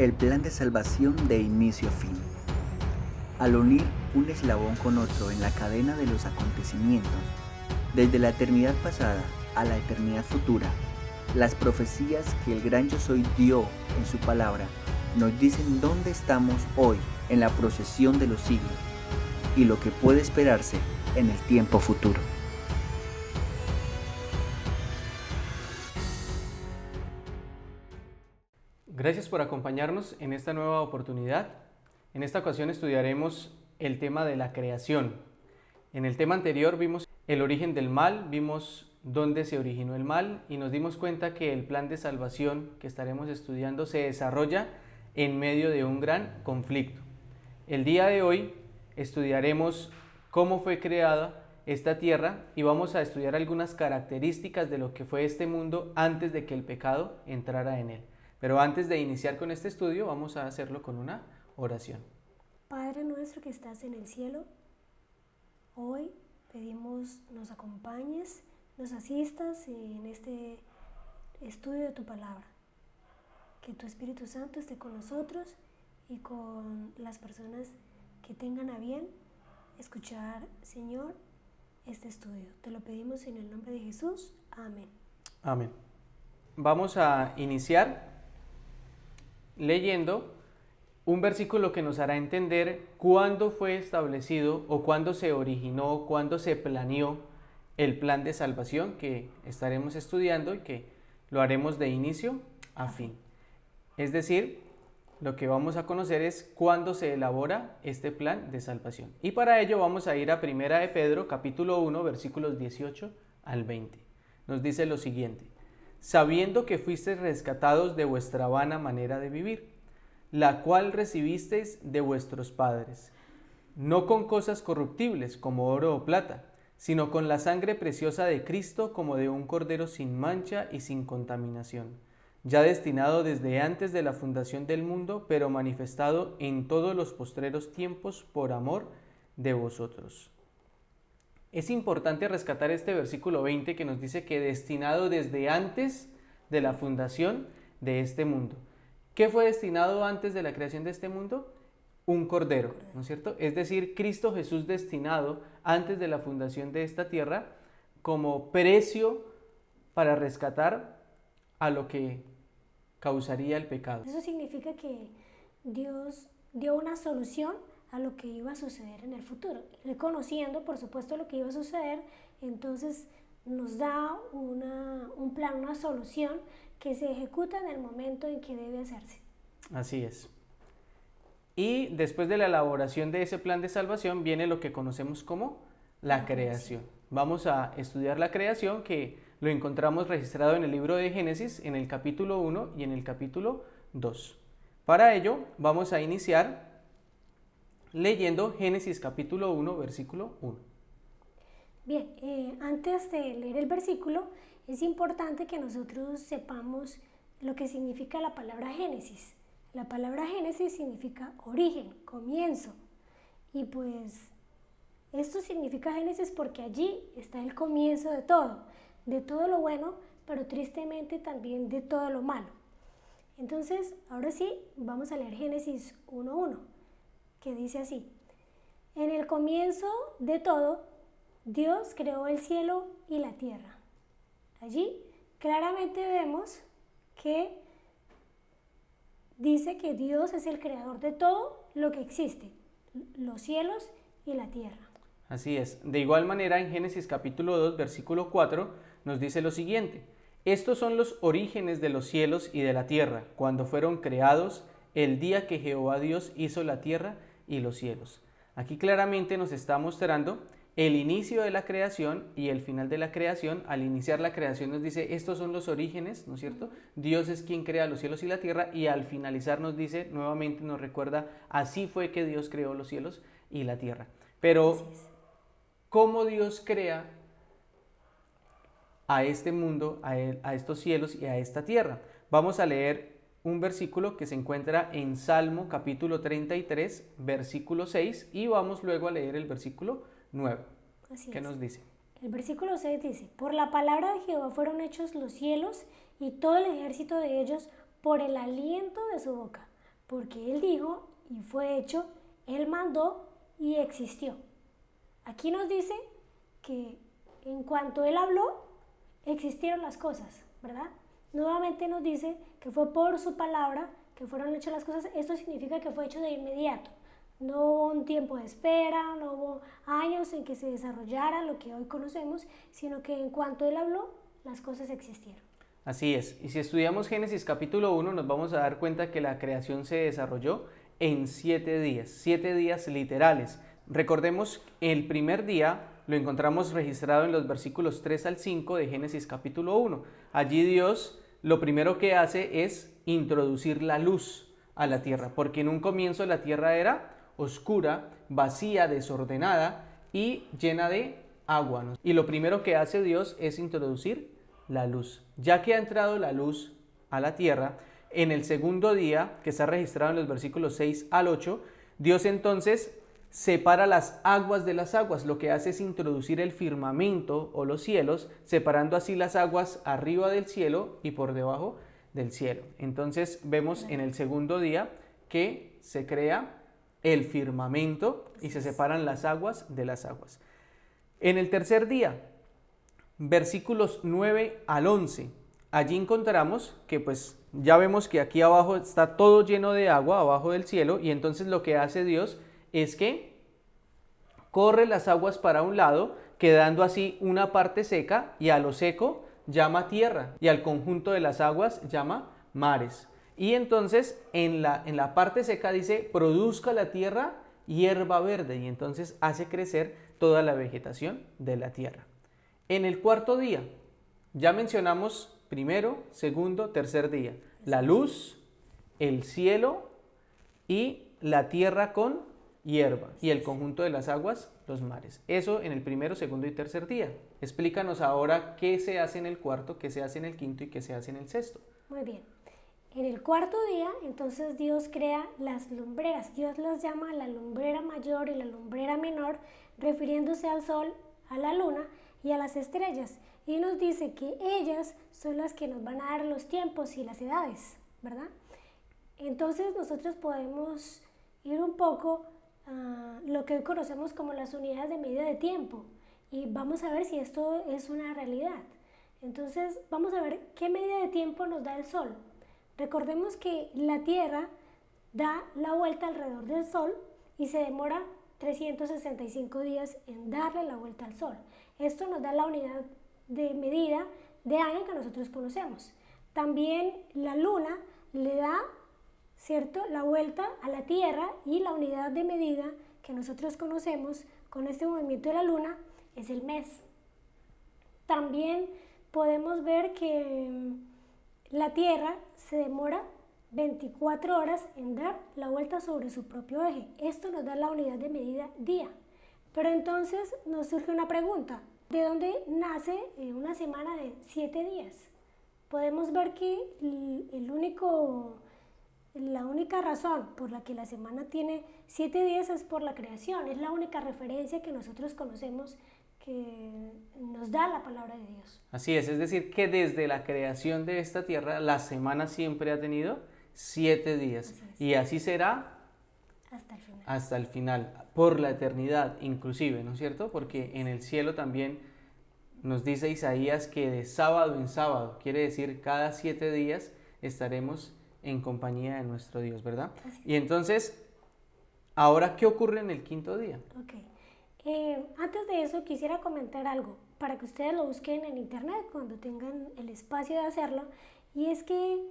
el plan de salvación de inicio a fin. Al unir un eslabón con otro en la cadena de los acontecimientos, desde la eternidad pasada a la eternidad futura, las profecías que el gran Yo Soy dio en su palabra nos dicen dónde estamos hoy en la procesión de los siglos y lo que puede esperarse en el tiempo futuro. Gracias por acompañarnos en esta nueva oportunidad. En esta ocasión estudiaremos el tema de la creación. En el tema anterior vimos el origen del mal, vimos dónde se originó el mal y nos dimos cuenta que el plan de salvación que estaremos estudiando se desarrolla en medio de un gran conflicto. El día de hoy estudiaremos cómo fue creada esta tierra y vamos a estudiar algunas características de lo que fue este mundo antes de que el pecado entrara en él. Pero antes de iniciar con este estudio, vamos a hacerlo con una oración. Padre nuestro que estás en el cielo, hoy pedimos nos acompañes, nos asistas en este estudio de tu palabra. Que tu Espíritu Santo esté con nosotros y con las personas que tengan a bien escuchar, Señor, este estudio. Te lo pedimos en el nombre de Jesús. Amén. Amén. Vamos a iniciar leyendo un versículo que nos hará entender cuándo fue establecido o cuándo se originó, cuándo se planeó el plan de salvación que estaremos estudiando y que lo haremos de inicio a fin. Es decir, lo que vamos a conocer es cuándo se elabora este plan de salvación. Y para ello vamos a ir a 1 de Pedro, capítulo 1, versículos 18 al 20. Nos dice lo siguiente: sabiendo que fuisteis rescatados de vuestra vana manera de vivir, la cual recibisteis de vuestros padres, no con cosas corruptibles como oro o plata, sino con la sangre preciosa de Cristo como de un cordero sin mancha y sin contaminación, ya destinado desde antes de la fundación del mundo, pero manifestado en todos los postreros tiempos por amor de vosotros. Es importante rescatar este versículo 20 que nos dice que destinado desde antes de la fundación de este mundo. ¿Qué fue destinado antes de la creación de este mundo? Un cordero, ¿no es cierto? Es decir, Cristo Jesús destinado antes de la fundación de esta tierra como precio para rescatar a lo que causaría el pecado. Eso significa que Dios dio una solución a lo que iba a suceder en el futuro. Reconociendo, por supuesto, lo que iba a suceder, entonces nos da un plan, una solución que se ejecuta en el momento en que debe hacerse. Así es. Y después de la elaboración de ese plan de salvación viene lo que conocemos como la creación. Vamos a estudiar la creación, que lo encontramos registrado en el libro de Génesis, en el capítulo 1 y en el capítulo 2. Para ello vamos a iniciar leyendo Génesis capítulo 1, versículo 1. Bien, antes de leer el versículo, es importante que nosotros sepamos lo que significa la palabra Génesis. La palabra Génesis significa origen, comienzo. Y pues esto significa Génesis porque allí está el comienzo de todo lo bueno, pero tristemente también de todo lo malo. Entonces, ahora sí, vamos a leer Génesis 1:1. Que dice así: en el comienzo de todo, Dios creó el cielo y la tierra. Allí claramente vemos que dice que Dios es el creador de todo lo que existe, los cielos y la tierra. Así es. De igual manera, en Génesis capítulo 2, versículo 4, nos dice lo siguiente: estos son los orígenes de los cielos y de la tierra, cuando fueron creados el día que Jehová Dios hizo la tierra y los cielos. Aquí claramente nos está mostrando el inicio de la creación y el final de la creación. Al iniciar la creación nos dice estos son los orígenes, ¿no es cierto? Dios es quien crea los cielos y la tierra, y al finalizar nos dice, nuevamente nos recuerda, así fue que Dios creó los cielos y la tierra. Pero ¿cómo Dios crea a este mundo, a estos cielos y a esta tierra? Vamos a leer un versículo que se encuentra en Salmo capítulo 33, versículo 6, y vamos luego a leer el versículo 9. ¿Qué nos dice? El versículo 6 dice: por la palabra de Jehová fueron hechos los cielos y todo el ejército de ellos por el aliento de su boca. porque Él dijo y fue hecho, Él mandó y existió. Aquí nos dice que en cuanto Él habló, existieron las cosas, ¿verdad? Nuevamente nos dice que fue por su palabra que fueron hechas las cosas. Esto significa que fue hecho de inmediato. No hubo un tiempo de espera, no hubo años en que se desarrollara lo que hoy conocemos, sino que en cuanto Él habló, las cosas existieron. Así es. Y si estudiamos Génesis capítulo 1, nos vamos a dar cuenta que la creación se desarrolló en 7 días literales. Recordemos, el primer día lo encontramos registrado en los versículos 3 al 5 de Génesis capítulo 1. Allí Dios lo primero que hace es introducir la luz a la tierra, porque en un comienzo la tierra era oscura, vacía, desordenada y llena de agua, ¿no? Y lo primero que hace Dios es introducir la luz. Ya que ha entrado la luz a la tierra, en el segundo día, que está registrado en los versículos 6 al 8, Dios entonces separa las aguas de las aguas. Lo que hace es introducir el firmamento o los cielos, separando así las aguas arriba del cielo y por debajo del cielo. Entonces vemos en el segundo día que se crea el firmamento y se separan las aguas de las aguas. En el tercer día, versículos 9 al 11, allí encontramos que pues ya vemos que aquí abajo está todo lleno de agua, abajo del cielo, y entonces lo que hace Dios es que corre las aguas para un lado, quedando así una parte seca, y a lo seco llama tierra, y al conjunto de las aguas llama mares. Y entonces en la parte seca dice, produzca la tierra hierba verde, y entonces hace crecer toda la vegetación de la tierra. En el cuarto día, ya mencionamos primero, segundo, tercer día, la luz, el cielo y la tierra con hierba, y el conjunto de las aguas, los mares. Eso en el primero, segundo y tercer día. Explícanos ahora qué se hace en el cuarto, qué se hace en el quinto y qué se hace en el sexto. Muy bien. En el cuarto día, entonces Dios crea las lumbreras. Dios las llama la lumbrera mayor y la lumbrera menor, refiriéndose al sol, a la luna y a las estrellas. Y nos dice que ellas son las que nos van a dar los tiempos y las edades, ¿verdad? Entonces nosotros podemos ir un poco a lo que hoy conocemos como las unidades de medida de tiempo, y vamos a ver si esto es una realidad. Entonces vamos a ver qué medida de tiempo nos da el sol. Recordemos que la Tierra da la vuelta alrededor del Sol y se demora 365 días en darle la vuelta al Sol. Esto nos da la unidad de medida de año que nosotros conocemos. También la Luna le da, ¿cierto?, la vuelta a la Tierra, y la unidad de medida que nosotros conocemos con este movimiento de la Luna es el mes. También podemos ver que la Tierra se demora 24 horas en dar la vuelta sobre su propio eje. Esto nos da la unidad de medida día. Pero entonces nos surge una pregunta. ¿De dónde nace una semana de 7 días? Podemos ver que la única razón por la que la semana tiene 7 días es por la creación. Es la única referencia que nosotros conocemos que nos da la palabra de Dios. Así es decir, que desde la creación de esta tierra, la semana siempre ha tenido 7 días. Así es. Y así será hasta el final, por la eternidad inclusive, ¿no es cierto? Porque en el cielo también nos dice Isaías que de sábado en sábado, quiere decir cada 7 días estaremos en compañía de nuestro Dios, ¿verdad? Y entonces, ¿ahora qué ocurre en el quinto día? Okay. Antes de eso quisiera comentar algo para que ustedes lo busquen en internet cuando tengan el espacio de hacerlo, y es que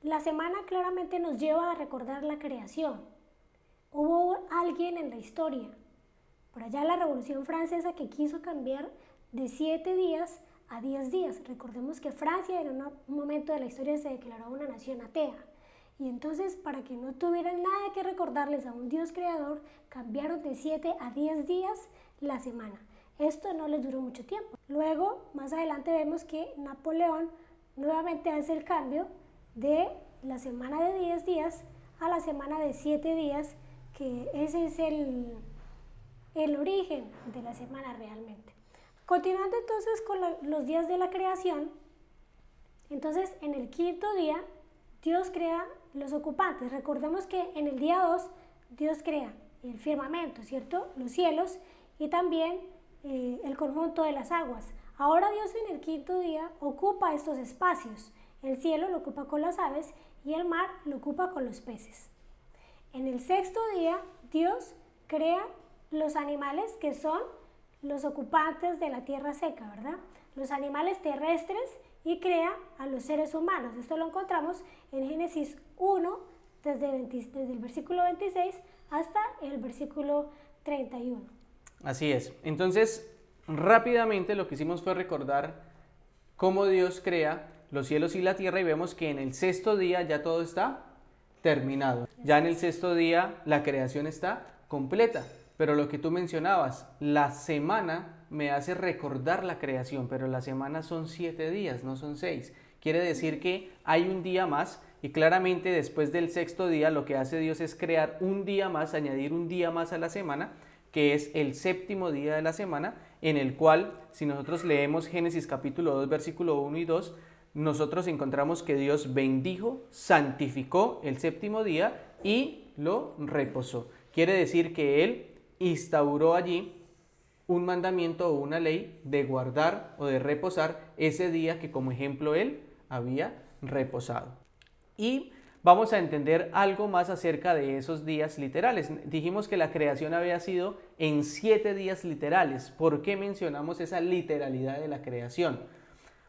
la semana claramente nos lleva a recordar la creación. Hubo alguien en la historia, por allá la Revolución Francesa, que quiso cambiar de 7 días a 10 días. Recordemos que Francia en un momento de la historia se declaró una nación atea. Y entonces, para que no tuvieran nada que recordarles a un Dios creador, cambiaron de 7 a 10 días la semana. Esto no les duró mucho tiempo. Luego, más adelante vemos que Napoleón nuevamente hace el cambio de la semana de 10 días a la semana de 7 días, que ese es el origen de la semana realmente. Continuando entonces con los días de la creación, entonces en el quinto día Dios crea los ocupantes. Recordemos que en el día 2 Dios crea el firmamento, ¿cierto? Los cielos y también el conjunto de las aguas. Ahora Dios en el quinto día ocupa estos espacios. El cielo lo ocupa con las aves y el mar lo ocupa con los peces. En el sexto día Dios crea los animales que son los ocupantes de la tierra seca, ¿verdad? Los animales terrestres y crea a los seres humanos. Esto lo encontramos en Génesis 1, desde el versículo 26 hasta el versículo 31. Así es. Entonces, rápidamente lo que hicimos fue recordar cómo Dios crea los cielos y la tierra y vemos que en el sexto día ya todo está terminado. Ya en el sexto día la creación está completa. Pero lo que tú mencionabas, la semana me hace recordar la creación, pero la semana son 7 días, no son 6. Quiere decir que hay un día más y claramente después del sexto día lo que hace Dios es crear un día más, añadir un día más a la semana, que es el séptimo día de la semana, en el cual, si nosotros leemos Génesis capítulo 2, versículo 1 y 2, nosotros encontramos que Dios bendijo, santificó el séptimo día y lo reposó. Quiere decir que Él instauró allí un mandamiento o una ley de guardar o de reposar ese día que como ejemplo Él había reposado. Y vamos a entender algo más acerca de esos días literales. Dijimos que la creación había sido en 7 días literales. ¿Por qué mencionamos esa literalidad de la creación?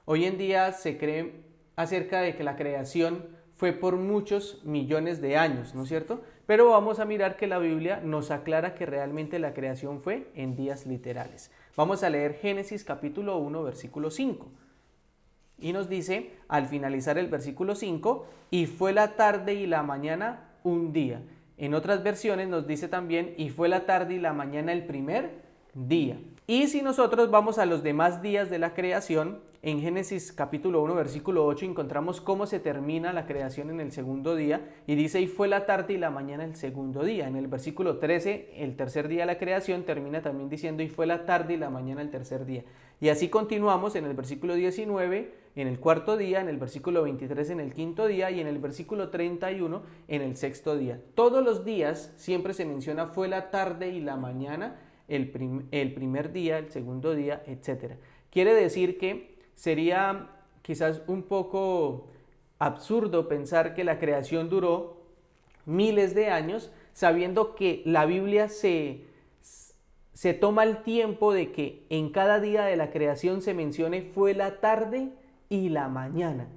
Hoy en día se cree acerca de que la creación fue por muchos millones de años, ¿no es cierto? Pero vamos a mirar que la Biblia nos aclara que realmente la creación fue en días literales. Vamos a leer Génesis capítulo 1, versículo 5. Y nos dice, al finalizar el versículo 5, y fue la tarde y la mañana un día. En otras versiones nos dice también, y fue la tarde y la mañana el primer día. Y si nosotros vamos a los demás días de la creación, en Génesis capítulo 1, versículo 8, encontramos cómo se termina la creación en el segundo día y dice, y fue la tarde y la mañana el segundo día. En el versículo 13, el tercer día de la creación termina también diciendo, y fue la tarde y la mañana el tercer día. Y así continuamos en el versículo 19, en el cuarto día, en el versículo 23, en el quinto día y en el versículo 31, en el sexto día. Todos los días siempre se menciona fue la tarde y la mañana, el primer día, el segundo día, etc. Quiere decir que sería quizás un poco absurdo pensar que la creación duró miles de años, sabiendo que la Biblia se toma el tiempo de que en cada día de la creación se mencione fue la tarde y la mañana.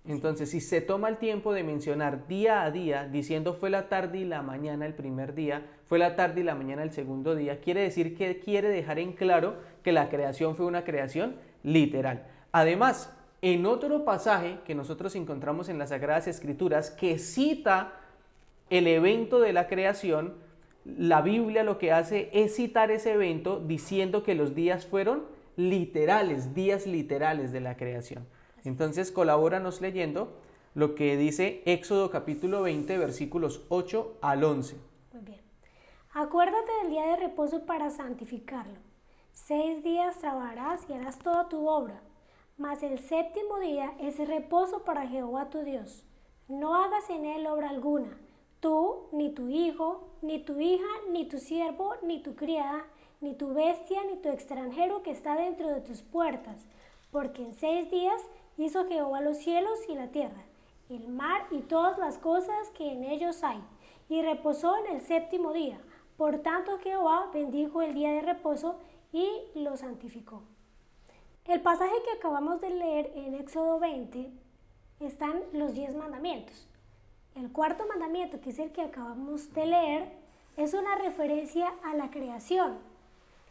Entonces, si se toma el tiempo de mencionar día a día, diciendo fue la tarde y la mañana el primer día, fue la tarde y la mañana el segundo día, quiere decir que quiere dejar en claro que la creación fue una creación literal. Además, en otro pasaje que nosotros encontramos en las Sagradas Escrituras que cita el evento de la creación, la Biblia lo que hace es citar ese evento diciendo que los días fueron literales, días literales de la creación. Entonces, colabóranos leyendo lo que dice Éxodo capítulo 20, versículos 8 al 11. Muy bien. Acuérdate del día de reposo para santificarlo. 6 días trabajarás y harás toda tu obra, mas el séptimo día es reposo para Jehová tu Dios. No hagas en él obra alguna, tú, ni tu hijo, ni tu hija, ni tu siervo, ni tu criada, ni tu bestia, ni tu extranjero que está dentro de tus puertas, porque en 6 días hizo Jehová los cielos y la tierra, el mar y todas las cosas que en ellos hay, y reposó en el séptimo día. Por tanto Jehová bendijo el día de reposo y lo santificó. El pasaje que acabamos de leer en Éxodo 20 están los 10 mandamientos. El cuarto mandamiento, que es el que acabamos de leer, es una referencia a la creación.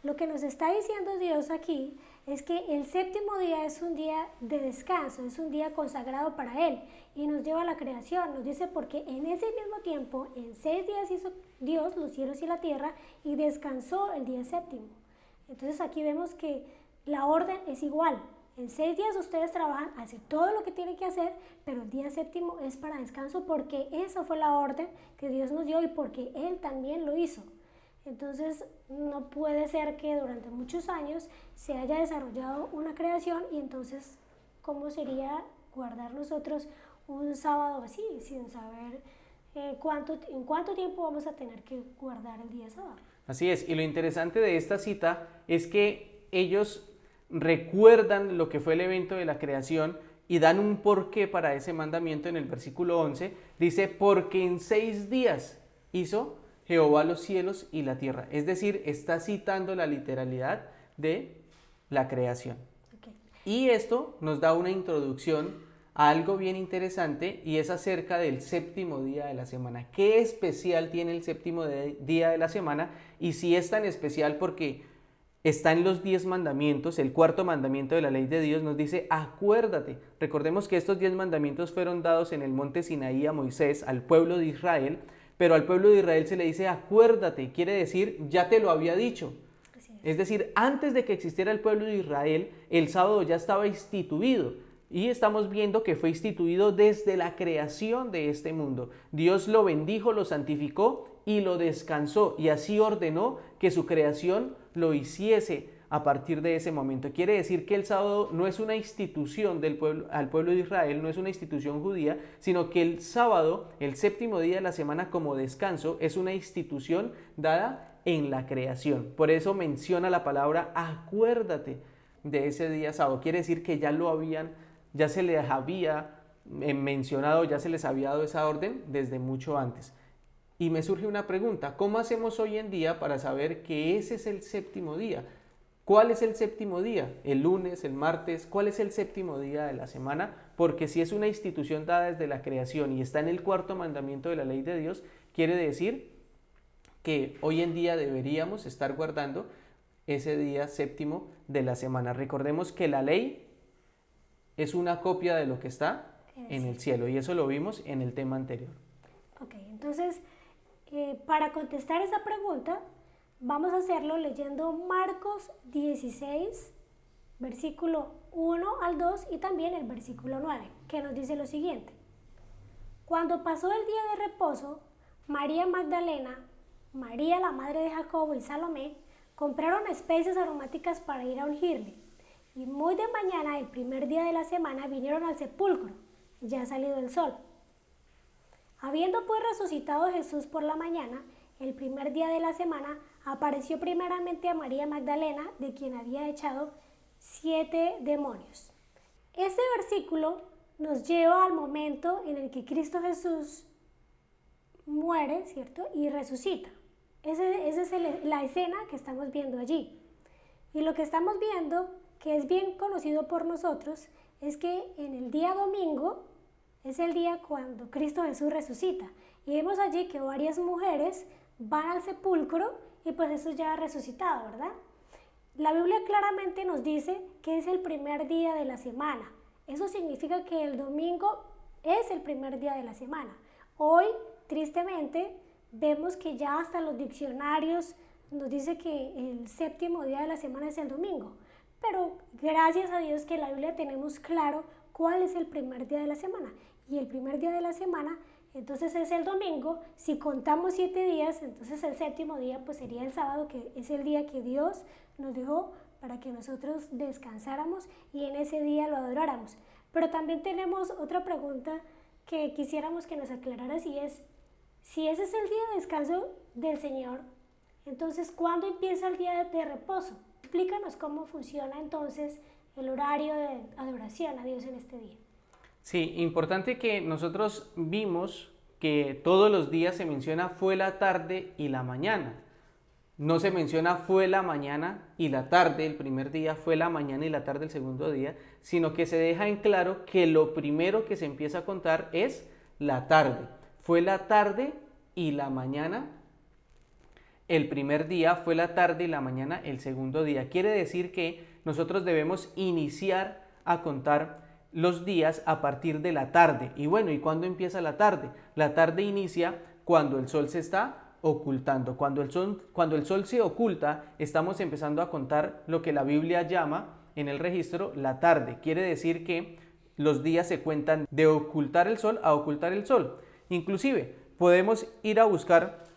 Lo que nos está diciendo Dios aquí es que el séptimo día es un día de descanso, es un día consagrado para Él y nos lleva a la creación. Nos dice porque en ese mismo tiempo, en 6 días hizo Dios los cielos y la tierra y descansó el día séptimo. Entonces aquí vemos que la orden es igual. En 6 días ustedes trabajan, hacen todo lo que tienen que hacer, pero el día séptimo es para descanso porque esa fue la orden que Dios nos dio y porque Él también lo hizo. Entonces no puede ser que durante muchos años se haya desarrollado una creación y entonces ¿cómo sería guardar nosotros un sábado así, sin saber en cuánto tiempo vamos a tener que guardar el día sábado. Así es, y lo interesante de esta cita es que ellos recuerdan lo que fue el evento de la creación y dan un porqué para ese mandamiento en el versículo 11. Dice, porque en 6 días hizo Jehová los cielos y la tierra. Es decir, está citando la literalidad de la creación. Okay. Y esto nos da una introducción a algo bien interesante y es acerca del séptimo día de la semana. ¿Qué especial tiene el séptimo día de la semana? Y si es tan especial porque está en los 10 mandamientos, el cuarto mandamiento de la ley de Dios nos dice, acuérdate. Recordemos que estos 10 mandamientos fueron dados en el monte Sinaí a Moisés, al pueblo de Israel, pero al pueblo de Israel se le dice, acuérdate, quiere decir, ya te lo había dicho. Es decir, antes de que existiera el pueblo de Israel, el sábado ya estaba instituido. Y estamos viendo que fue instituido desde la creación de este mundo. Dios lo bendijo, lo santificó y lo descansó. Y así ordenó que su creación lo hiciese a partir de ese momento. Quiere decir que el sábado no es una institución al pueblo de Israel, no es una institución judía, sino que el sábado, el séptimo día de la semana como descanso, es una institución dada en la creación. Por eso menciona la palabra acuérdate de ese día sábado. Quiere decir que ya se les había mencionado, ya se les había dado esa orden desde mucho antes. Y me surge una pregunta, ¿cómo hacemos hoy en día para saber que ese es el séptimo día? ¿Cuál es el séptimo día? ¿El lunes, el martes? ¿Cuál es el séptimo día de la semana? Porque si es una institución dada desde la creación y está en el cuarto mandamiento de la ley de Dios, quiere decir que hoy en día deberíamos estar guardando ese día séptimo de la semana. Recordemos que la ley es una copia de lo que está en el cielo y eso lo vimos en el tema anterior. Ok, entonces para contestar esa pregunta vamos a hacerlo leyendo Marcos 16, versículo 1 al 2 y también el versículo 9, que nos dice lo siguiente. Cuando pasó el día de reposo, María Magdalena, María la madre de Jacobo y Salomé compraron especies aromáticas para ir a ungirle. Y muy de mañana, el primer día de la semana, vinieron al sepulcro, ya salido el sol. Habiendo pues resucitado Jesús por la mañana, el primer día de la semana, apareció primeramente a María Magdalena, de quien había echado 7 demonios. Este versículo nos lleva al momento en el que Cristo Jesús muere, ¿cierto? Y resucita. Esa es la escena que estamos viendo allí. Y lo que estamos viendo, que es bien conocido por nosotros, es que en el día domingo es el día cuando Cristo Jesús resucita. Y vemos allí que varias mujeres van al sepulcro y pues Jesús ya ha resucitado, ¿verdad? La Biblia claramente nos dice que es el primer día de la semana. Eso significa que el domingo es el primer día de la semana. Hoy, tristemente, vemos que ya hasta los diccionarios nos dice que el séptimo día de la semana es el domingo. Pero gracias a Dios que en la Biblia tenemos claro cuál es el primer día de la semana. Y el primer día de la semana, entonces es el domingo. Si contamos 7 días, entonces el séptimo día pues sería el sábado, que es el día que Dios nos dejó para que nosotros descansáramos y en ese día lo adoráramos. Pero también tenemos otra pregunta que quisiéramos que nos aclarara, si ese es el día de descanso del Señor, entonces ¿cuándo empieza el día de reposo? Explícanos cómo funciona entonces el horario de adoración a Dios en este día. Sí, importante que nosotros vimos que todos los días se menciona fue la tarde y la mañana. No se menciona fue la mañana y la tarde, el primer día fue la mañana y la tarde el segundo día, sino que se deja en claro que lo primero que se empieza a contar es la tarde. Fue la tarde y la mañana el primer día, fue la tarde y la mañana el segundo día. Quiere decir que nosotros debemos iniciar a contar los días a partir de la tarde. Y bueno, ¿y cuándo empieza la tarde? La tarde inicia cuando el sol se está ocultando. Cuando el sol se oculta, estamos empezando a contar lo que la Biblia llama en el registro la tarde. Quiere decir que los días se cuentan de ocultar el sol a ocultar el sol. Inclusive, podemos ir a buscar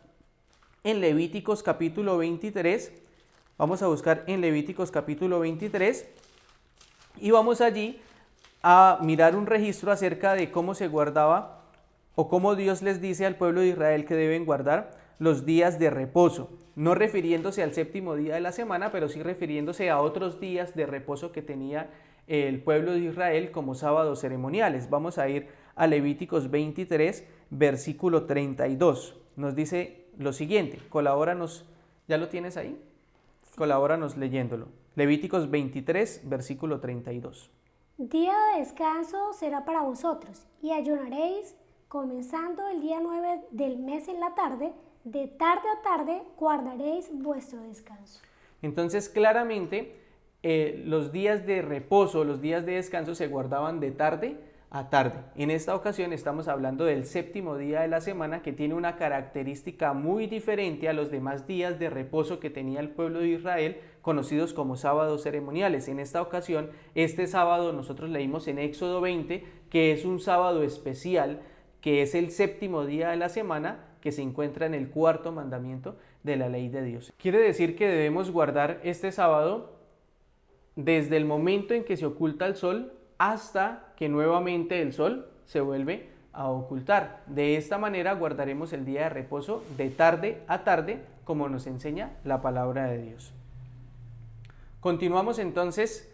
en Levíticos capítulo 23, vamos a buscar en Levíticos capítulo 23 y vamos allí a mirar un registro acerca de cómo se guardaba o cómo Dios les dice al pueblo de Israel que deben guardar los días de reposo, no refiriéndose al séptimo día de la semana, pero sí refiriéndose a otros días de reposo que tenía el pueblo de Israel como sábados ceremoniales. Vamos a ir a Levíticos 23, versículo 32. Nos dice lo siguiente, colabóranos, ¿ya lo tienes ahí? Sí. Colabóranos leyéndolo. Levíticos 23, versículo 32. Día de descanso será para vosotros, y ayunaréis comenzando el día 9 del mes en la tarde, de tarde a tarde guardaréis vuestro descanso. Entonces, claramente, los días de reposo, los días de descanso se guardaban de tarde a tarde. En esta ocasión estamos hablando del séptimo día de la semana, que tiene una característica muy diferente a los demás días de reposo que tenía el pueblo de Israel, conocidos como sábados ceremoniales. En esta ocasión, este sábado nosotros leímos en Éxodo 20, que es un sábado especial, que es el séptimo día de la semana, que se encuentra en el cuarto mandamiento de la ley de Dios. Quiere decir que debemos guardar este sábado desde el momento en que se oculta el sol hasta que nuevamente el sol se vuelve a ocultar. De esta manera guardaremos el día de reposo de tarde a tarde, como nos enseña la palabra de Dios. Continuamos entonces.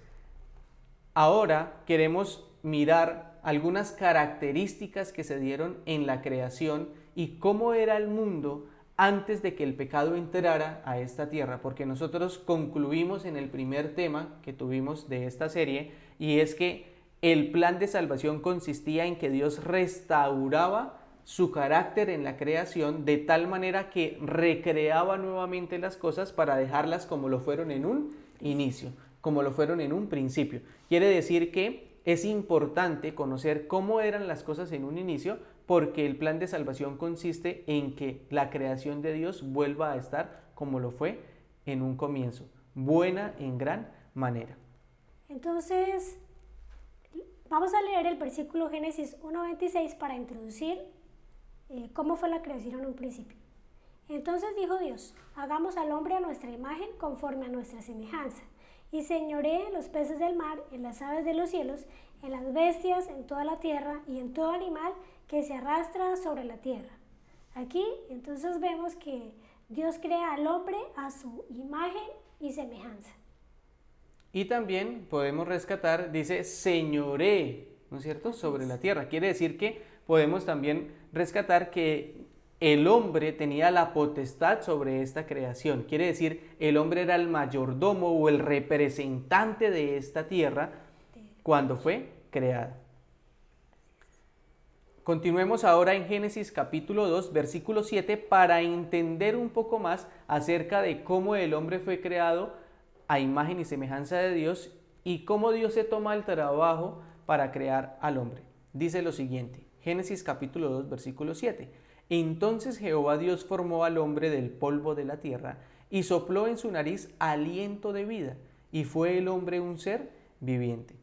Ahora queremos mirar algunas características que se dieron en la creación y cómo era el mundo antes de que el pecado entrara a esta tierra, porque nosotros concluimos en el primer tema que tuvimos de esta serie, y es que el plan de salvación consistía en que Dios restauraba su carácter en la creación de tal manera que recreaba nuevamente las cosas para dejarlas como lo fueron en un inicio, como lo fueron en un principio. Quiere decir que es importante conocer cómo eran las cosas en un inicio, porque el plan de salvación consiste en que la creación de Dios vuelva a estar como lo fue en un comienzo, buena en gran manera. Entonces, vamos a leer el versículo Génesis 1:26 para introducir cómo fue la creación en un principio. Entonces dijo Dios: hagamos al hombre a nuestra imagen, conforme a nuestra semejanza, y señoree en los peces del mar, en las aves de los cielos, en las bestias, en toda la tierra y en todo animal que se arrastra sobre la tierra. Aquí entonces vemos que Dios crea al hombre a su imagen y semejanza. Y también podemos rescatar, dice señoree, ¿no es cierto?, sobre la tierra. Quiere decir que podemos también rescatar que el hombre tenía la potestad sobre esta creación. Quiere decir, el hombre era el mayordomo o el representante de esta tierra cuando fue creada. Continuemos ahora en Génesis capítulo 2, versículo 7, para entender un poco más acerca de cómo el hombre fue creado a imagen y semejanza de Dios y cómo Dios se toma el trabajo para crear al hombre. Dice lo siguiente, Génesis capítulo 2, versículo 7. Entonces Jehová Dios formó al hombre del polvo de la tierra y sopló en su nariz aliento de vida, y fue el hombre un ser viviente.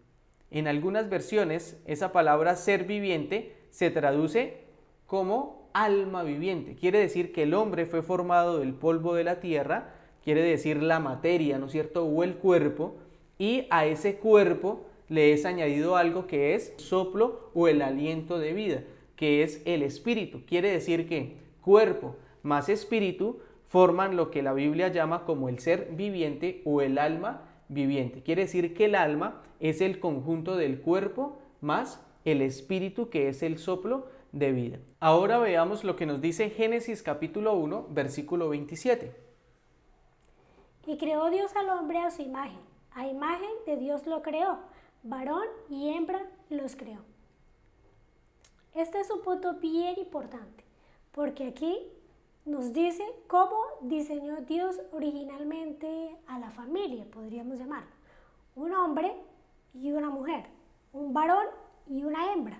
En algunas versiones, esa palabra ser viviente se traduce como alma viviente. Quiere decir que el hombre fue formado del polvo de la tierra, quiere decir la materia, ¿no es cierto?, o el cuerpo, y a ese cuerpo le es añadido algo que es soplo o el aliento de vida, que es el espíritu. Quiere decir que cuerpo más espíritu forman lo que la Biblia llama como el ser viviente o el alma viviente. Quiere decir que el alma es el conjunto del cuerpo más el espíritu, que es el soplo de vida. Ahora veamos lo que nos dice Génesis capítulo 1, versículo 27. Y creó Dios al hombre a su imagen de Dios lo creó, varón y hembra los creó. Este es un punto bien importante, porque aquí nos dice cómo diseñó Dios originalmente a la familia, podríamos llamarlo. Un hombre y una mujer, un varón y una hembra.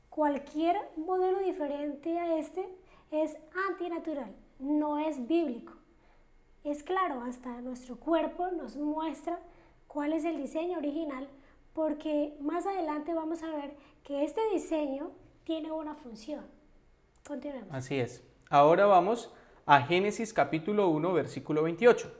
Cualquier modelo diferente a este es antinatural, no es bíblico. Es claro, hasta nuestro cuerpo nos muestra cuál es el diseño original, porque más adelante vamos a ver que este diseño tiene una función. Continuemos. Así es. Ahora vamos a Génesis capítulo 1, versículo 28.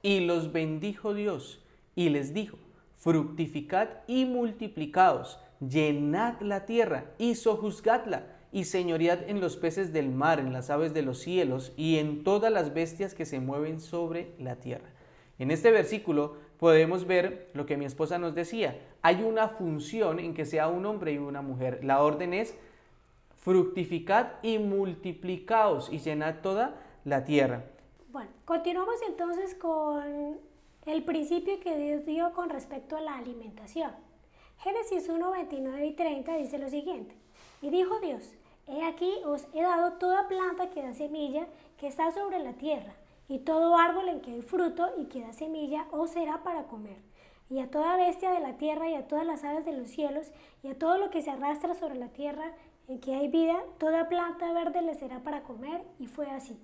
Y los bendijo Dios y les dijo: fructificad y multiplicaos, llenad la tierra y sojuzgadla, y señoread en los peces del mar, en las aves de los cielos y en todas las bestias que se mueven sobre la tierra. En este versículo podemos ver lo que mi esposa nos decía. Hay una función en que sea un hombre y una mujer. La orden es fructificad y multiplicaos y llenad toda la tierra. Bueno, continuamos entonces con el principio que Dios dio con respecto a la alimentación. Génesis 1, 29 y 30 dice lo siguiente: y dijo Dios, he aquí os he dado toda planta que da semilla que está sobre la tierra, y todo árbol en que hay fruto y que da semilla os será para comer, y a toda bestia de la tierra y a todas las aves de los cielos y a todo lo que se arrastra sobre la tierra en que hay vida, toda planta verde les será para comer, y fue así.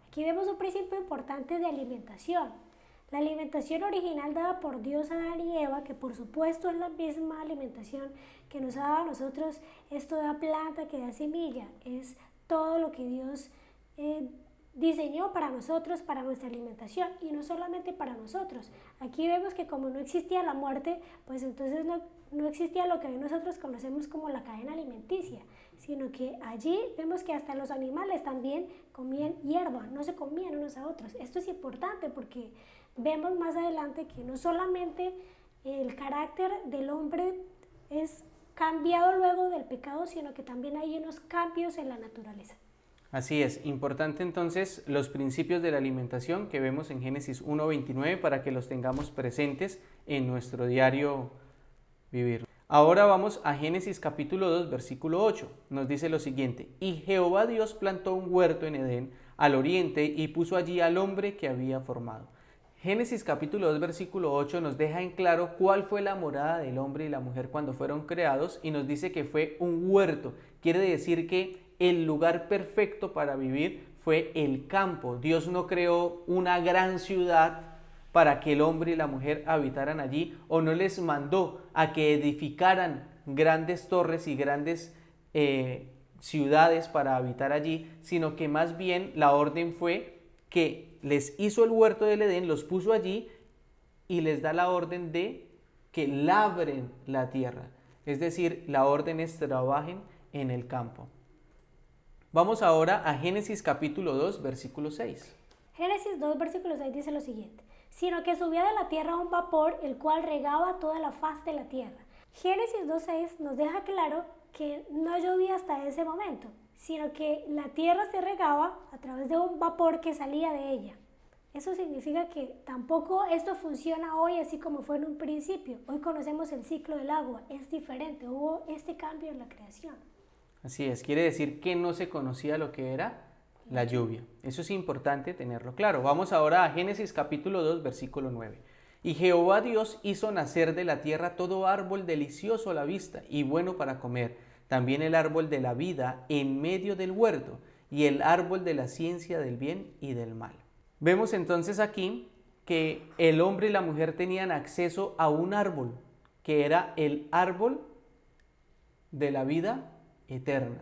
Aquí vemos un principio importante de alimentación. La alimentación original dada por Dios a Adán y Eva, que por supuesto es la misma alimentación que nos ha dado a nosotros, es toda planta que da semilla, es todo lo que Dios diseñó para nosotros, para nuestra alimentación, y no solamente para nosotros. Aquí vemos que como no existía la muerte, pues entonces no existía lo que hoy nosotros conocemos como la cadena alimenticia, sino que allí vemos que hasta los animales también comían hierba, no se comían unos a otros. Esto es importante porque vemos más adelante que no solamente el carácter del hombre es cambiado luego del pecado, sino que también hay unos cambios en la naturaleza. Así es, importante entonces los principios de la alimentación que vemos en Génesis 1:29 para que los tengamos presentes en nuestro diario vivir. Ahora vamos a Génesis capítulo 2, versículo 8. Nos dice lo siguiente: y Jehová Dios plantó un huerto en Edén, al oriente, y puso allí al hombre que había formado. Génesis capítulo 2, versículo 8 nos deja en claro cuál fue la morada del hombre y la mujer cuando fueron creados, y nos dice que fue un huerto. Quiere decir que el lugar perfecto para vivir fue el campo. Dios no creó una gran ciudad para que el hombre y la mujer habitaran allí, o no les mandó a que edificaran grandes torres y grandes ciudades para habitar allí, sino que más bien la orden fue que les hizo el huerto del Edén, los puso allí y les da la orden de que labren la tierra. Es decir, la orden es trabajen en el campo. Vamos ahora a Génesis capítulo 2, versículo 6. Génesis 2, versículo 6 dice lo siguiente: sino que subía de la tierra un vapor, el cual regaba toda la faz de la tierra. Génesis 2:6 nos deja claro que no llovía hasta ese momento, sino que la tierra se regaba a través de un vapor que salía de ella. Eso significa que tampoco esto funciona hoy así como fue en un principio. Hoy conocemos el ciclo del agua, es diferente, hubo este cambio en la creación. Así es, quiere decir que no se conocía lo que era la lluvia. Eso es importante tenerlo claro. Vamos ahora a Génesis capítulo 2, versículo 9. Y Jehová Dios hizo nacer de la tierra todo árbol delicioso a la vista y bueno para comer, también el árbol de la vida en medio del huerto y el árbol de la ciencia del bien y del mal. Vemos entonces aquí que el hombre y la mujer tenían acceso a un árbol, que era el árbol de la vida eterna.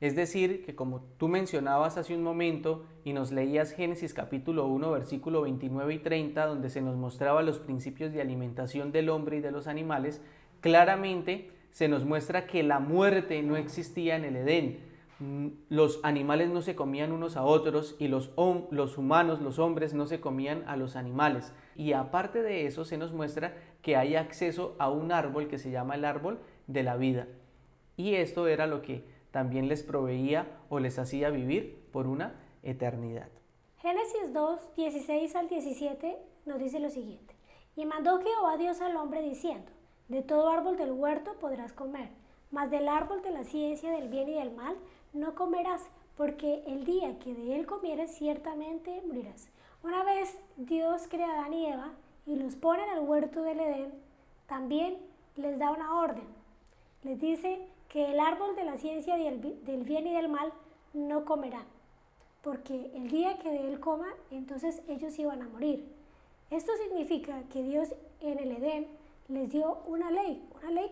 Es decir, que como tú mencionabas hace un momento y nos leías Génesis capítulo 1, versículo 29 y 30, donde se nos mostraba los principios de alimentación del hombre y de los animales, claramente se nos muestra que la muerte no existía en el Edén. Los animales no se comían unos a otros y los humanos, los hombres, no se comían a los animales. Y aparte de eso se nos muestra que hay acceso a un árbol que se llama el árbol de la vida. Y esto era lo que también les proveía o les hacía vivir por una eternidad. Génesis 2, 16 al 17 nos dice lo siguiente: y mandó Jehová Dios al hombre diciendo: de todo árbol del huerto podrás comer, mas del árbol de la ciencia del bien y del mal no comerás, porque el día que de él comieres ciertamente morirás. Una vez Dios crea a Adán y Eva y los pone en el huerto del Edén, también les da una orden. Les dice que el árbol de la ciencia del bien y del mal no comerán, porque el día que de él coman, entonces ellos iban a morir. Esto significa que Dios en el Edén les dio una ley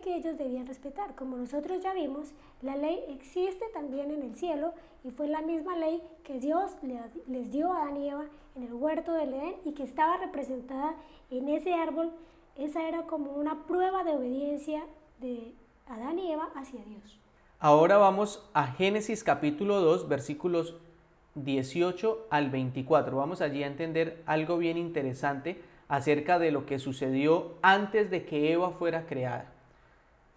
que ellos debían respetar. Como nosotros ya vimos, la ley existe también en el cielo y fue la misma ley que Dios les dio a Adán y Eva en el huerto del Edén y que estaba representada en ese árbol Esa era como una prueba de obediencia de Adán y Eva hacia Dios. Ahora vamos a Génesis capítulo 2, versículos 18 al 24. Vamos allí a entender algo bien interesante acerca de lo que sucedió antes de que Eva fuera creada.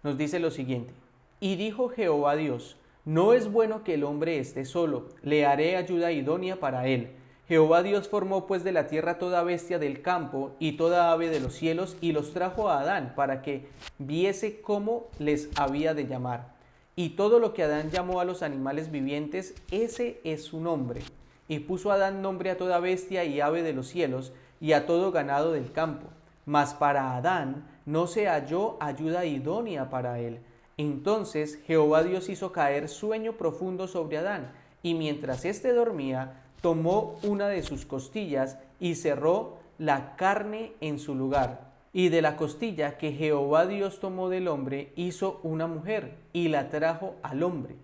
Nos dice lo siguiente: y dijo Jehová Dios, no es bueno que el hombre esté solo, le haré ayuda idónea para él. Jehová Dios formó pues de la tierra toda bestia del campo y toda ave de los cielos y los trajo a Adán para que viese cómo les había de llamar. Y todo lo que Adán llamó a los animales vivientes, ese es su nombre. Y puso Adán nombre a toda bestia y ave de los cielos y a todo ganado del campo. Mas para Adán no se halló ayuda idónea para él. Entonces Jehová Dios hizo caer sueño profundo sobre Adán, y mientras éste dormía, tomó una de sus costillas y cerró la carne en su lugar. Y de la costilla que Jehová Dios tomó del hombre, hizo una mujer y la trajo al hombre.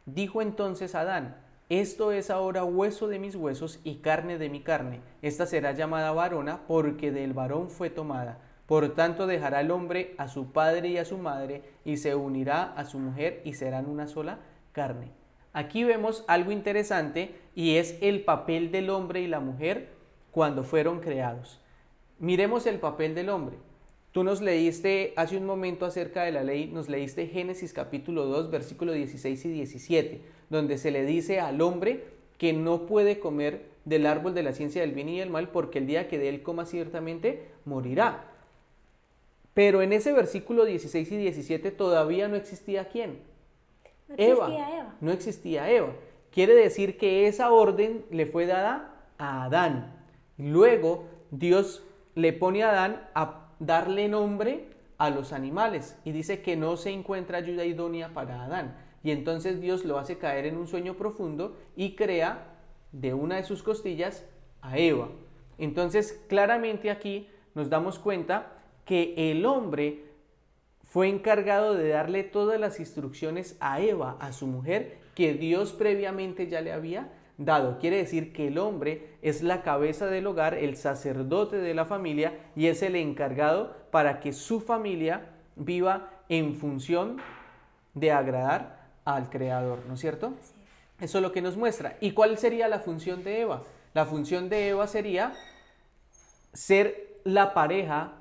Dijo entonces Adán: esto es ahora hueso de mis huesos y carne de mi carne. Esta será llamada varona, porque del varón fue tomada. Por tanto dejará el hombre a su padre y a su madre, y se unirá a su mujer, y serán una sola carne. Aquí vemos algo interesante, y es el papel del hombre y la mujer cuando fueron creados. Miremos el papel del hombre. Tú nos leíste hace un momento acerca de la ley, nos leíste Génesis capítulo 2, versículos 16 y 17, donde se le dice al hombre que no puede comer del árbol de la ciencia del bien y del mal, porque el día que de él coma ciertamente morirá. Pero en ese versículo 16 y 17 todavía no existía ¿quién? No existía Eva. No existía Eva. Quiere decir que esa orden le fue dada a Adán. Luego Dios le pone a Adán a darle nombre a los animales y dice que no se encuentra ayuda idónea para Adán. Y entonces Dios lo hace caer en un sueño profundo y crea de una de sus costillas a Eva. Entonces claramente aquí nos damos cuenta que el hombre fue encargado de darle todas las instrucciones a Eva, a su mujer, que Dios previamente ya le había dado. Quiere decir que el hombre es la cabeza del hogar, el sacerdote de la familia, y es el encargado para que su familia viva en función de agradar al Creador, ¿no es cierto? Sí. Eso es lo que nos muestra. ¿Y cuál sería la función de Eva? La función de Eva sería ser la pareja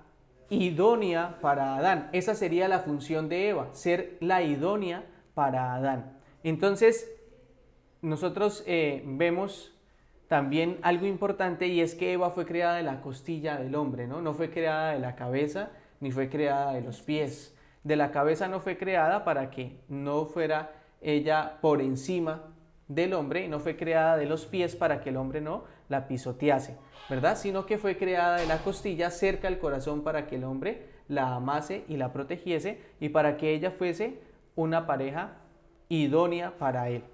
idónea para Adán. Esa sería la función de Eva, ser la idónea para Adán. Entonces, nosotros vemos también algo importante, y es que Eva fue creada de la costilla del hombre, ¿no? No fue creada de la cabeza, ni fue creada de los pies. De la cabeza no fue creada para que no fuera ella por encima del hombre, y no fue creada de los pies para que el hombre no la pisotease, ¿verdad? Sino que fue creada de la costilla cerca al corazón para que el hombre la amase y la protegiese, y para que ella fuese una pareja idónea para él.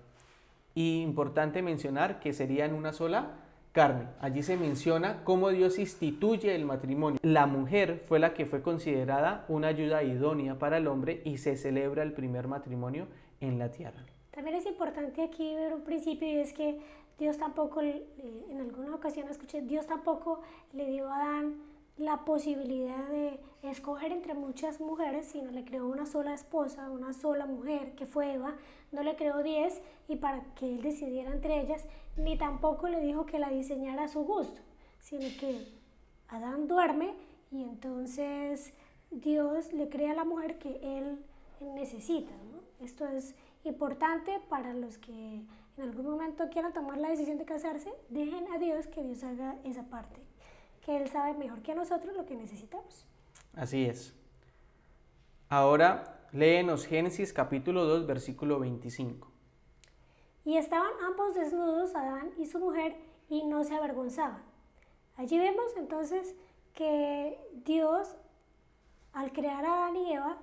Y importante mencionar que serían una sola carne. Allí se menciona cómo Dios instituye el matrimonio. La mujer fue la que fue considerada una ayuda idónea para el hombre, y se celebra el primer matrimonio en la tierra. También es importante aquí ver un principio, y es que Dios tampoco, en alguna ocasión escuché, Dios tampoco le dio a Adán la posibilidad de escoger entre muchas mujeres, sino le creó una sola esposa, una sola mujer, que fue Eva. No le creó 10 y para que él decidiera entre ellas, ni tampoco le dijo que la diseñara a su gusto, sino que Adán duerme y entonces Dios le crea a la mujer que él necesita, ¿no? Esto es importante para los que en algún momento quieran tomar la decisión de casarse. Dejen a Dios que Dios haga esa parte, que Él sabe mejor que nosotros lo que necesitamos. Así es. Ahora léenos Génesis capítulo 2, versículo 25. Y estaban ambos desnudos, Adán y su mujer, y no se avergonzaban. Allí vemos entonces que Dios, al crear a Adán y Eva,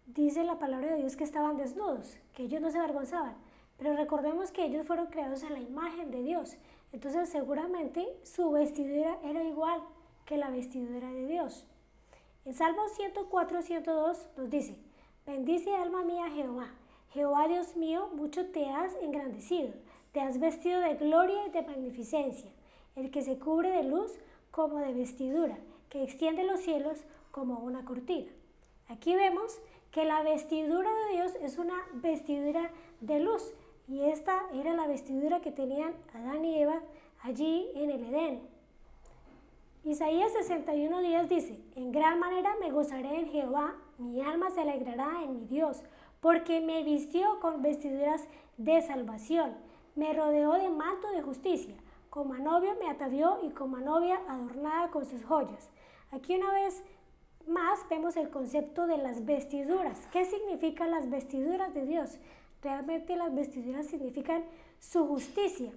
dice la palabra de Dios que estaban desnudos, que ellos no se avergonzaban. Pero recordemos que ellos fueron creados a la imagen de Dios. Entonces seguramente su vestidura era igual que la vestidura de Dios. En Salmos 104, 102 nos dice: bendice alma mía Jehová. Jehová Dios mío, mucho te has engrandecido. Te has vestido de gloria y de magnificencia. El que se cubre de luz como de vestidura, que extiende los cielos como una cortina. Aquí vemos que la vestidura de Dios es una vestidura de luz, y esta era la vestidura que tenían Adán y Eva allí en el Edén. Isaías 61:10 dice: en gran manera me gozaré en Jehová, mi alma se alegrará en mi Dios, porque me vistió con vestiduras de salvación, me rodeó de manto de justicia, como a novio me atavió y como a novia adornada con sus joyas. Aquí una vez más vemos el concepto de las vestiduras. ¿Qué significan las vestiduras de Dios? Realmente las vestiduras significan su justicia.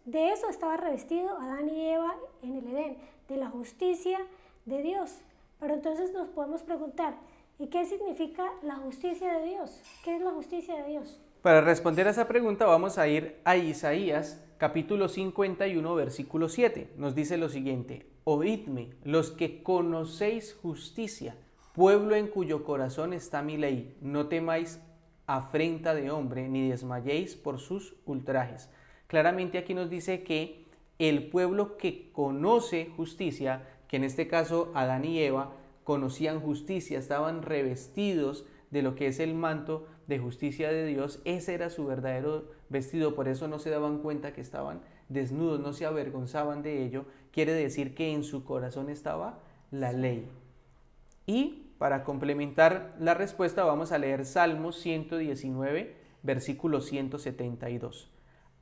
De eso estaba revestido Adán y Eva en el Edén, de la justicia de Dios. Pero entonces nos podemos preguntar, ¿y qué significa la justicia de Dios? ¿Qué es la justicia de Dios? Para responder a esa pregunta vamos a ir a Isaías capítulo 51 versículo 7. Nos dice lo siguiente: oídme, los que conocéis justicia, pueblo en cuyo corazón está mi ley, no temáis afrenta de hombre, ni desmayéis por sus ultrajes. Claramente aquí nos dice que el pueblo que conoce justicia, que en este caso Adán y Eva conocían justicia, estaban revestidos de lo que es el manto de justicia de Dios, ese era su verdadero vestido, por eso no se daban cuenta que estaban desnudos, no se avergonzaban de ello, quiere decir que en su corazón estaba la ley. Y para complementar la respuesta vamos a leer Salmos 119, versículo 172.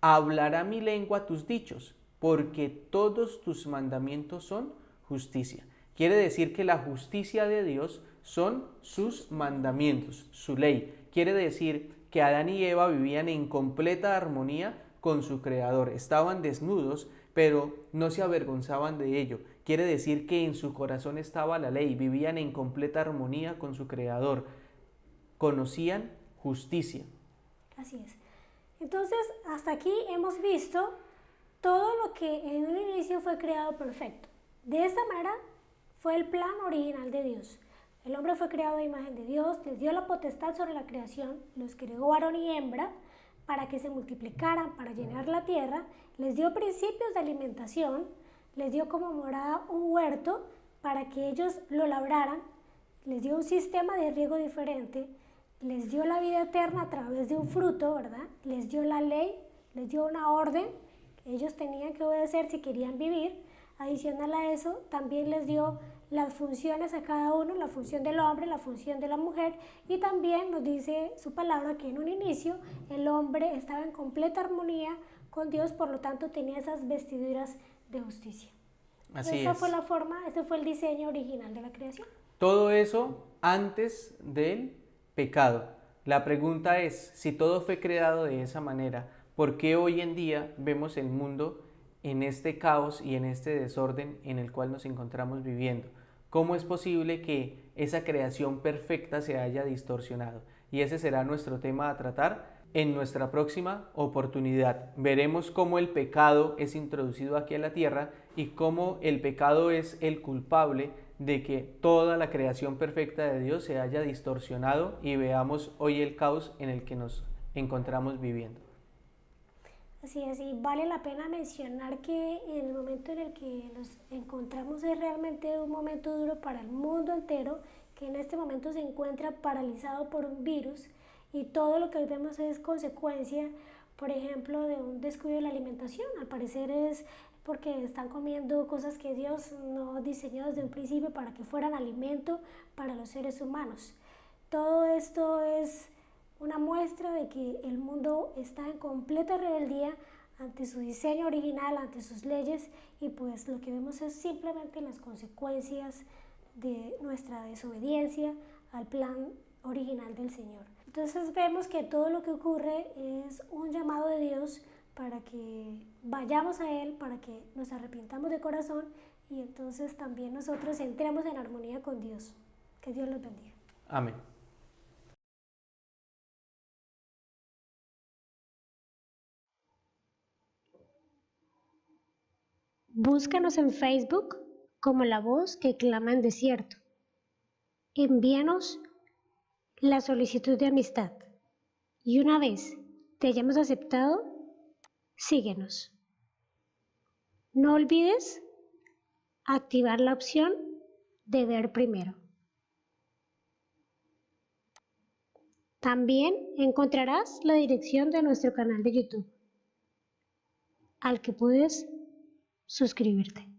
Hablará mi lengua tus dichos, porque todos tus mandamientos son justicia. Quiere decir que la justicia de Dios son sus mandamientos, su ley. Quiere decir que Adán y Eva vivían en completa armonía con su Creador. Estaban desnudos, pero no se avergonzaban de ello. Quiere decir que en su corazón estaba la ley, vivían en completa armonía con su Creador. Conocían justicia. Así es. Entonces, hasta aquí hemos visto todo lo que en un inicio fue creado perfecto. De esta manera fue el plan original de Dios. El hombre fue creado a imagen de Dios, les dio la potestad sobre la creación, los creó varón y hembra para que se multiplicaran, para llenar la tierra, les dio principios de alimentación, les dio como morada un huerto para que ellos lo labraran, les dio un sistema de riego diferente, les dio la vida eterna a través de un fruto, ¿verdad? Les dio la ley, les dio una orden que ellos tenían que obedecer si querían vivir. Adicional a eso, también les dio las funciones a cada uno, la función del hombre, la función de la mujer, y también nos dice su palabra que en un inicio el hombre estaba en completa armonía con Dios, por lo tanto tenía esas vestiduras de justicia. Esa fue la forma, ese fue el diseño original de la creación. Todo eso antes del pecado. La pregunta es, si todo fue creado de esa manera, ¿por qué hoy en día vemos el mundo en este caos y en este desorden en el cual nos encontramos viviendo? ¿Cómo es posible que esa creación perfecta se haya distorsionado? Y ese será nuestro tema a tratar en nuestra próxima oportunidad. Veremos cómo el pecado es introducido aquí a la tierra y cómo el pecado es el culpable de que toda la creación perfecta de Dios se haya distorsionado, y veamos hoy el caos en el que nos encontramos viviendo. Así es, y vale la pena mencionar que en el momento en el que nos encontramos es realmente un momento duro para el mundo entero, que en este momento se encuentra paralizado por un virus, y todo lo que hoy vemos es consecuencia, por ejemplo, de un descuido de la alimentación. Al parecer es porque están comiendo cosas que Dios no diseñó desde un principio para que fueran alimento para los seres humanos. Todo esto es una muestra de que el mundo está en completa rebeldía ante su diseño original, ante sus leyes, y pues lo que vemos es simplemente las consecuencias de nuestra desobediencia al plan original del Señor. Entonces vemos que todo lo que ocurre es un llamado de Dios para que vayamos a Él, para que nos arrepintamos de corazón, y entonces también nosotros entremos en armonía con Dios. Que Dios los bendiga. Amén. Búscanos en Facebook como La Voz que Clama en Desierto. Envíanos la solicitud de amistad, y una vez te hayamos aceptado, síguenos. No olvides activar la opción de ver primero. También encontrarás la dirección de nuestro canal de YouTube, al que puedes suscribirte.